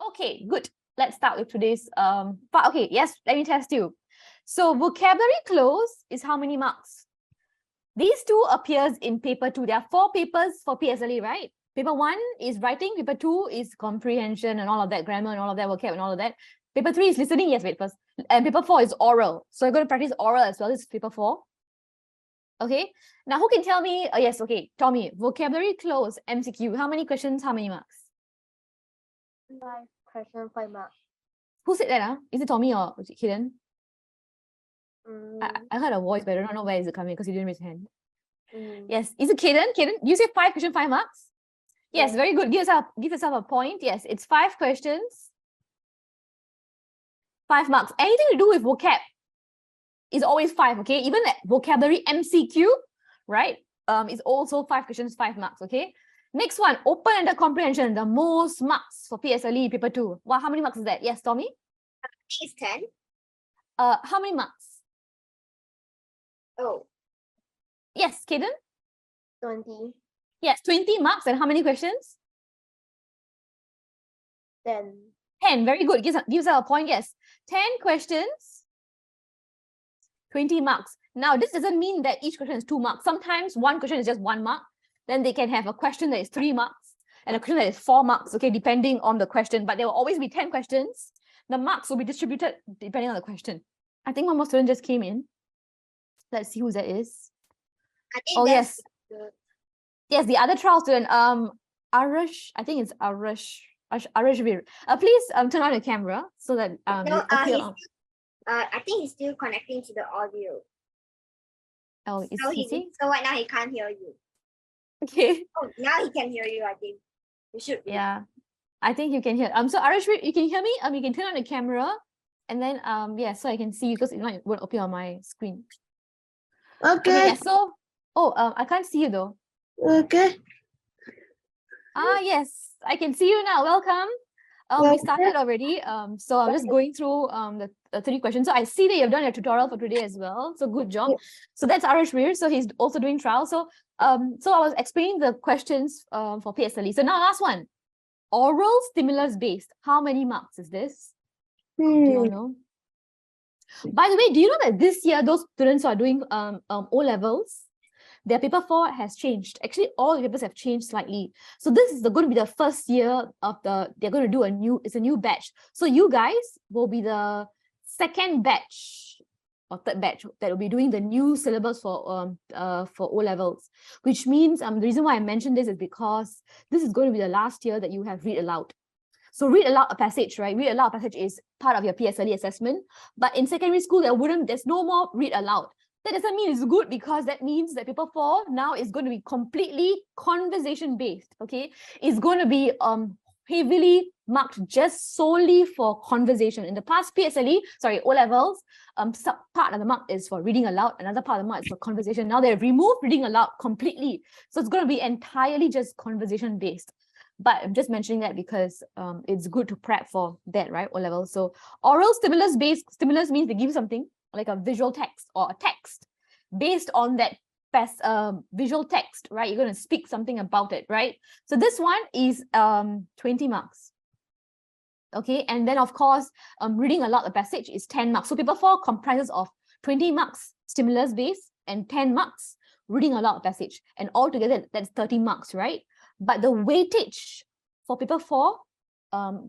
Okay, good. Let's start with today's part. Okay, yes, let me test you. So vocabulary cloze is how many marks? These two appears in paper 2. There are 4 papers for PSLE, right? Paper 1 is writing, paper 2 is comprehension and all of that, grammar and all of that, vocab and all of that. Paper 3 is listening, yes, wait first. And paper 4 is oral. So you're going to practice oral as well. This is paper 4. Okay, now who can tell me? Yes, okay, Tommy, vocabulary cloze, MCQ. How many questions, how many marks? 5 questions, 5 marks. Who said that? Is it Tommy or Kiran? I heard a voice, but I don't know where is it coming because you didn't raise your hand. Yes, is it Kiran? Kiran, you say 5 questions, 5 marks? Yes, very good. Give yourself a point. Yes, it's 5 questions, 5 marks. Anything to do with vocab is always 5, okay? Even that vocabulary MCQ, right? Is also 5 questions, 5 marks, okay? Next one, open-ended comprehension, the most marks for PSLE paper 2. Well, how many marks is that? Yes, Tommy? I think it's 10. How many marks? Oh, Yes, Kaden? 20. Yes, 20 marks. And how many questions? 10. 10. Very good. Gives us a point. Yes. 10 questions, 20 marks. Now, this doesn't mean that each question is 2 marks. Sometimes one question is just 1 mark. Then they can have a question that is 3 marks and a question that is 4 marks, okay, depending on the question. But there will always be 10 questions. The marks will be distributed depending on the question. I think one more student just came in. Let's see who that is. I think Oh, yes. good. Yes, the other trial student, Arash, I think it's Arash. Arashvir. Please turn on your camera so that No, okay. I think he's still connecting to the audio. Oh, is So, he? so right now he can't hear you. Okay. Oh, now he can hear you, I think. You should be. Yeah, I think you can hear. So Arashvir, you can hear me? You can turn on the camera and then yeah, so I can see you because it won't appear on my screen. Okay. Yeah, so I can't see you though. Okay. Yes, I can see you now. Welcome. We started already. So I'm just going through the 3 questions. So I see that you've done your tutorial for today as well. So good job. So that's Arashvir. So he's also doing trial. So I was explaining the questions for PSLE. So now last one. Oral stimulus based. How many marks is this? Do you all know? By the way, do you know that this year those students who are doing O levels, their paper 4 has changed. Actually, all the papers have changed slightly. So this is going to be the first year of they're going to do it's a new batch. So you guys will be the second batch or third batch that will be doing the new syllabus for O levels, which means the reason why I mentioned this is because this is going to be the last year that you have read aloud. So read aloud a passage, right? Read aloud a passage is part of your PSLE assessment. But in secondary school, there's no more read aloud. That doesn't mean it's good because that means that paper 4 now is going to be completely conversation based. Okay, it's going to be heavily marked just solely for conversation. In the past O levels, part of the mark is for reading aloud, another part of the mark is for conversation. Now they've removed reading aloud completely, so it's going to be entirely just conversation based. But I'm just mentioning that because it's good to prep for that, right? O level. So oral stimulus based, stimulus means they give you something like a visual text or a text based on that visual text, right? You're going to speak something about it, right? So this one is 20 marks. Okay, and then of course, reading aloud a passage is 10 marks. So paper 4 comprises of 20 marks stimulus based and 10 marks reading aloud a passage. And altogether, that's 30 marks, right? But the weightage for paper 4,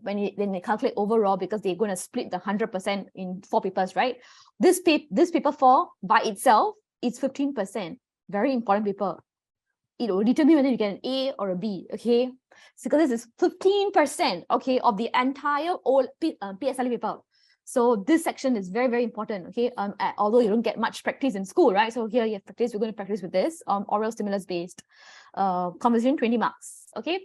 when they calculate overall, because they're going to split the 100% in 4 papers, right? This paper 4 by itself is 15%. Very important paper. It will determine whether you get an A or a B, okay? So because this is 15%, okay, of the entire PSLE paper. So this section is very, very important, okay? Although you don't get much practice in school, right? So here you have practice, we're going to practice with this, oral stimulus based, conversation 20 marks, okay?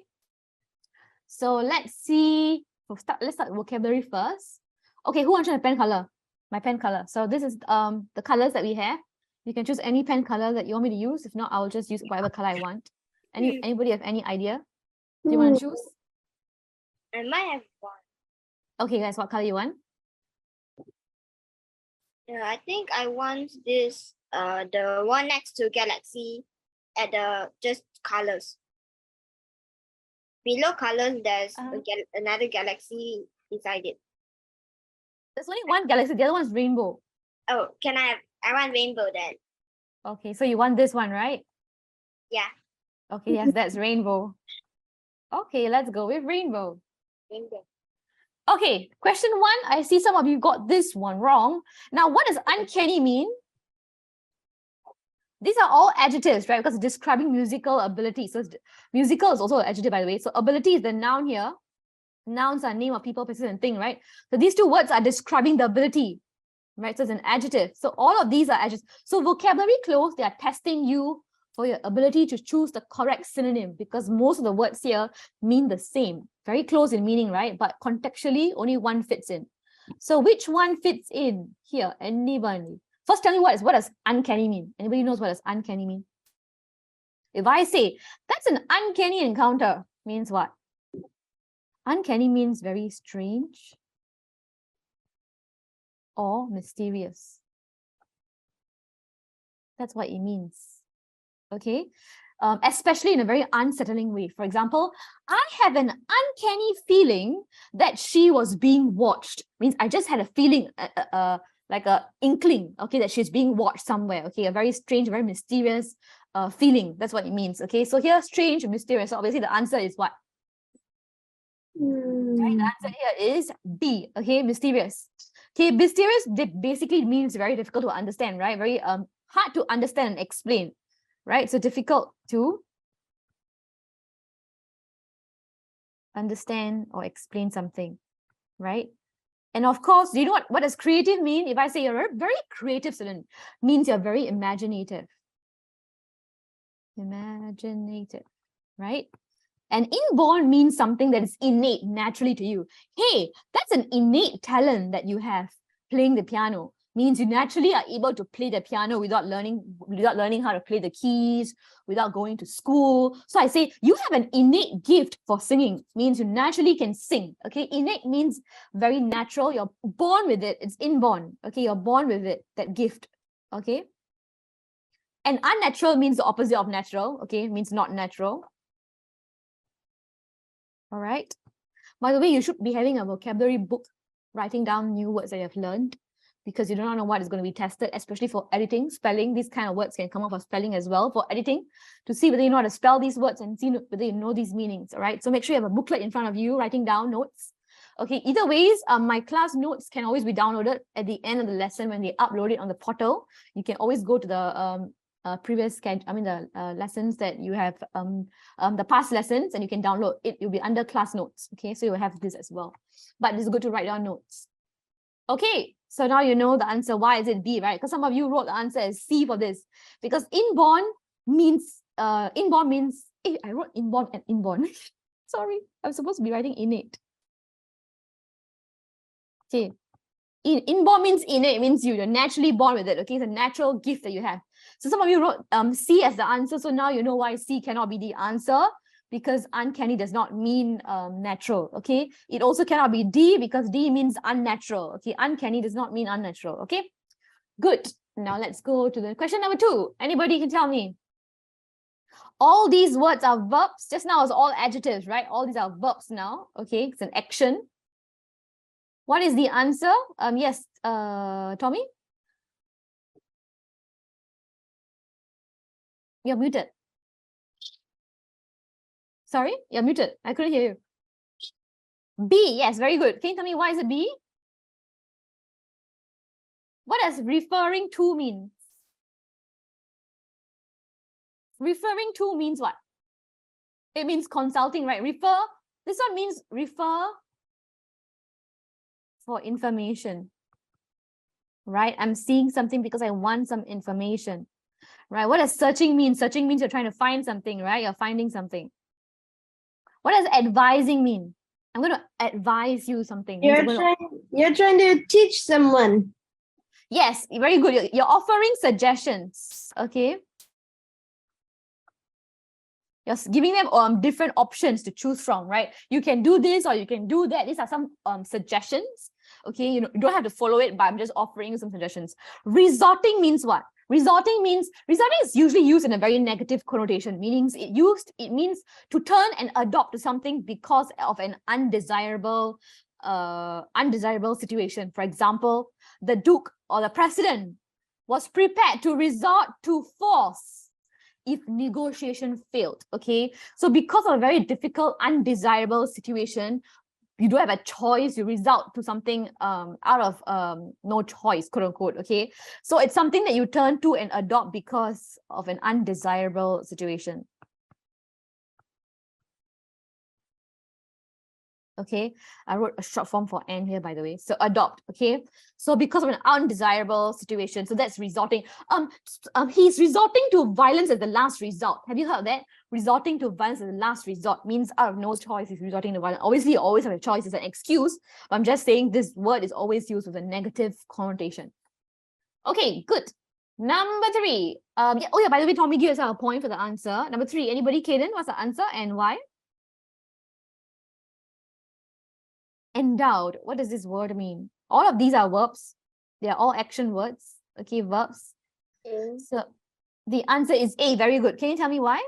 So let's see, let's start vocabulary first. Okay, who wants a pen color? My pen color. So this is the colors that we have. You can choose any pen color that you want me to use. If not, I'll just use whatever color I want. Anybody have any idea? Do you want to choose? I might have one. Okay, guys, what color you want? Yeah, I think I want this, the one next to Galaxy at the just colors. below colors, there's Uh-huh. another galaxy inside it. There's only one galaxy. The other one's rainbow. Oh, I want rainbow then. Okay, so you want this one, right? Yeah. Okay, yes, that's rainbow. Okay, let's go with rainbow. Rainbow. Okay, question 1. I see some of you got this one wrong. Now, what does uncanny mean? These are all adjectives, right? Because it's describing musical ability. So musical is also an adjective, by the way. So ability is the noun here. Nouns are name of people, places, and thing, right? So these two words are describing the ability, right? So it's an adjective. So all of these are adjectives. So vocabulary Cloze, they are testing you for your ability to choose the correct synonym, because most of the words here mean the same, very close in meaning, right? But contextually, only one fits in. So which one fits in here? Anybody? First, tell me what does uncanny mean? Anybody knows what does uncanny mean? If I say, that's an uncanny encounter, means what? Uncanny means very strange or mysterious. That's what it means. Okay, especially in a very unsettling way. For example, I have an uncanny feeling that she was being watched. Means I just had a feeling, like a inkling, okay, that she's being watched somewhere. Okay, a very strange, very mysterious feeling. That's what it means. Okay, so here, strange and mysterious. So obviously, the answer is what? Right, the answer here is B. Okay, mysterious. Okay, mysterious basically means very difficult to understand, right? Very hard to understand and explain. Right, so difficult to understand or explain something, right? And of course, you know what does creative mean? If I say you're a very creative student, means you're very imaginative. Imaginative, right? And inborn means something that is innate, naturally to you. Hey, that's an innate talent that you have. Playing the piano means you naturally are able to play the piano without learning how to play the keys, without going to school. So I say you have an innate gift for singing, means you naturally can sing. Okay, innate means very natural. You're born with it. It's inborn. Okay, you're born with it, that gift. Okay, and unnatural means the opposite of natural. Okay, it means not natural. All right. By the way, you should be having a vocabulary book, writing down new words that you have learned, because you do not know what is going to be tested, especially for editing, spelling. These kind of words can come up for spelling as well, for editing, to see whether you know how to spell these words and see whether you know these meanings. All right. So make sure you have a booklet in front of you, writing down notes. Okay. Either ways, my class notes can always be downloaded at the end of the lesson when they upload it on the portal. You can always go to the previous lessons that you have, the past lessons, and you can download it. You'll be under class notes. Okay, so you'll have this as well. But it's good to write down notes. Okay, so now you know the answer. Why is it B, right? Because some of you wrote the answer as C for this. Because inborn means, hey, I wrote inborn and inborn. Sorry, I'm supposed to be writing innate. Okay. Inborn means innate, means you're naturally born with it. Okay, it's a natural gift that you have. So some of you wrote C as the answer. So now you know why C cannot be the answer, because uncanny does not mean natural. Okay, it also cannot be D, because D means unnatural. Okay, uncanny does not mean unnatural. Okay, good. Now let's go to the question number 2. Anybody can tell me? All these words are verbs. Just now it's all adjectives, right? All these are verbs now. Okay, it's an action. What is the answer? Yes, Tommy? You're muted. Sorry, you're muted. I couldn't hear you. B, yes, very good. Can you tell me why is it B? What does referring to mean? Referring to means what? It means consulting, right? Refer. This one means refer for information, right? I'm seeing something because I want some information, right? What does searching mean? Searching means you're trying to find something, right? You're finding something. What does advising mean? I'm going to advise you something. You're trying to teach someone. Yes, very good. You're offering suggestions, okay? You're giving them different options to choose from, right? You can do this or you can do that. These are some suggestions. Okay, you don't have to follow it, but I'm just offering you some suggestions. Resorting means what? Resorting is usually used in a very negative connotation, meaning it means to turn and adopt to something because of an undesirable situation. For example, the Duke or the President was prepared to resort to force if negotiation failed. Okay, so because of a very difficult, undesirable situation, you don't have a choice, you resort to something out of no choice, quote unquote. Okay, so it's something that you turn to and adopt because of an undesirable situation. Okay, I wrote a short form for N here, by the way. So adopt. Okay, so because of an undesirable situation, so that's resorting. He's resorting to violence as the last resort. Have you heard of that? Resorting to violence as the last resort means out of no choice he's resorting to violence. Obviously, you always have a choice. It's an excuse. But I'm just saying this word is always used with a negative connotation. Okay, good. Number 3. By the way, Tommy gives us a point for the answer. Number 3. Anybody, Kaden, what's the answer and why? Endowed. What does this word mean? All of these are verbs. They are all action words. Okay, verbs. So the answer is A. Very good. Can you tell me why?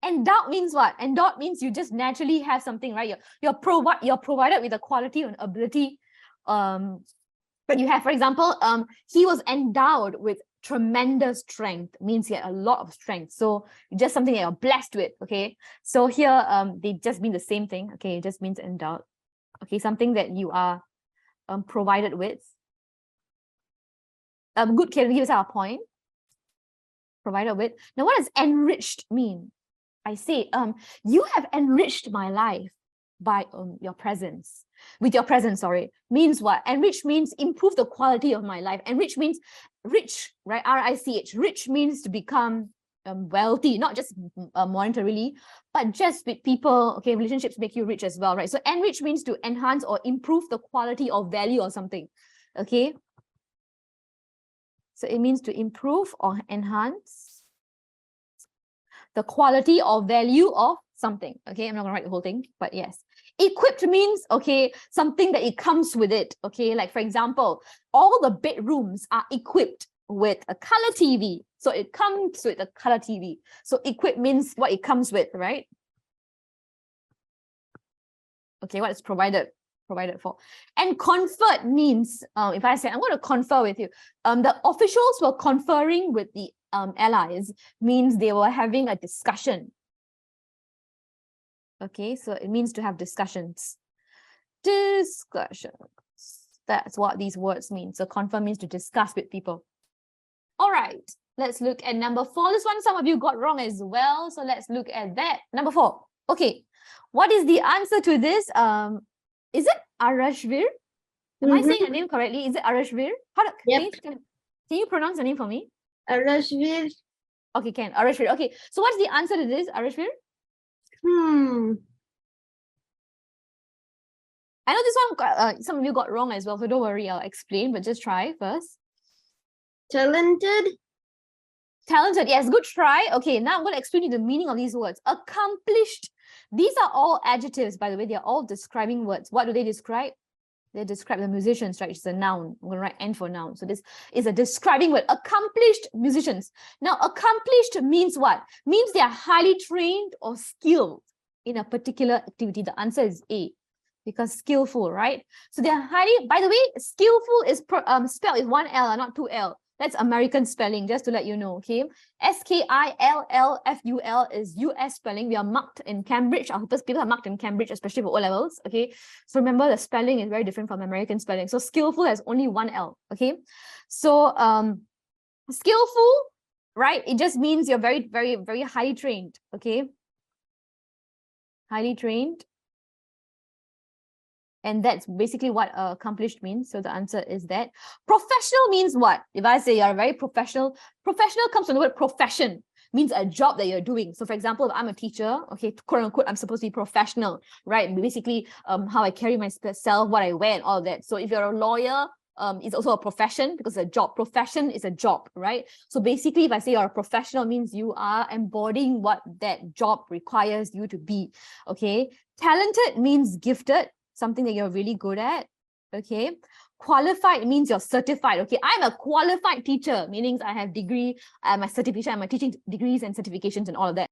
Endowed means what? Endowed means you just naturally have something, right? You're provided with a quality and ability that you have. For example, he was endowed with tremendous strength, means he had a lot of strength. So just something that you're blessed with. Okay, so here they just mean the same thing. Okay, it just means endowed. Okay, something that you are provided with. Good, can give us our point. Provided with. Now, what does enriched mean? I say, you have enriched my life by your presence. With your presence, sorry. Means what? Enrich means improve the quality of my life. Enrich means rich, right? R-I-C-H. Rich means to become wealthy, not just monetarily, but just with people. Okay, relationships make you rich as well, right? So enrich means to enhance or improve the quality or value or something. Okay, so it means to improve or enhance the quality or value of something. Okay, I'm not gonna write the whole thing, but yes. Equipped means, okay, something that it comes with it. Okay, like for example, all the bedrooms are equipped with a color TV. So it comes with a color TV. So equipped means what it comes with, right? Okay, what is provided for. And conferred means, if I say, I'm going to confer with you, the officials were conferring with the allies, means they were having a discussion. Okay, so it means to have discussions. Discussions. That's what these words mean. So confer means to discuss with people. All right, let's look at number 4. This one, some of you got wrong as well. So let's look at that. Number 4. Okay, what is the answer to this? Is it Arashvir? Am I saying the name correctly? Is it Arashvir? Yep. Can you pronounce the name for me? Arashvir. Okay, Arashvir. Okay, so what's the answer to this, Arashvir? Hmm. I know this one, some of you got wrong as well, so don't worry, I'll explain, but just try first. Talented. Talented, yes, good try. Okay, now I'm going to explain you the meaning of these words. Accomplished. These are all adjectives, by the way. They're all describing words. What do they describe? They describe the musicians, right? It's a noun. I'm going to write N for noun. So this is a describing word. Accomplished musicians. Now, accomplished means what? Means they are highly trained or skilled in a particular activity. The answer is A, because skillful, right? So they are highly, by the way, skillful is spelled with 1 L, not 2 L. That's American spelling, just to let you know, okay? S-K-I-L-L-F-U-L is US spelling. We are marked in Cambridge. Our people are marked in Cambridge, especially for O-levels, okay? So remember, the spelling is very different from American spelling. So skillful has only 1 L, okay? So skillful, right? It just means you're very, very, very highly trained, okay? Highly trained. And that's basically what accomplished means. So the answer is that. Professional means what? If I say you're very professional, professional comes from the word profession, means a job that you're doing. So for example, if I'm a teacher, okay, quote unquote, I'm supposed to be professional, right? Basically, how I carry myself, what I wear and all that. So if you're a lawyer, it's also a profession because a job. Profession is a job, right? So basically, if I say you're a professional, means you are embodying what that job requires you to be, okay? Talented means gifted, something that you're really good at, Okay. Qualified means you're certified. Okay. I'm a qualified teacher, meaning I have degree, my certification, my teaching degrees and certifications and all of that.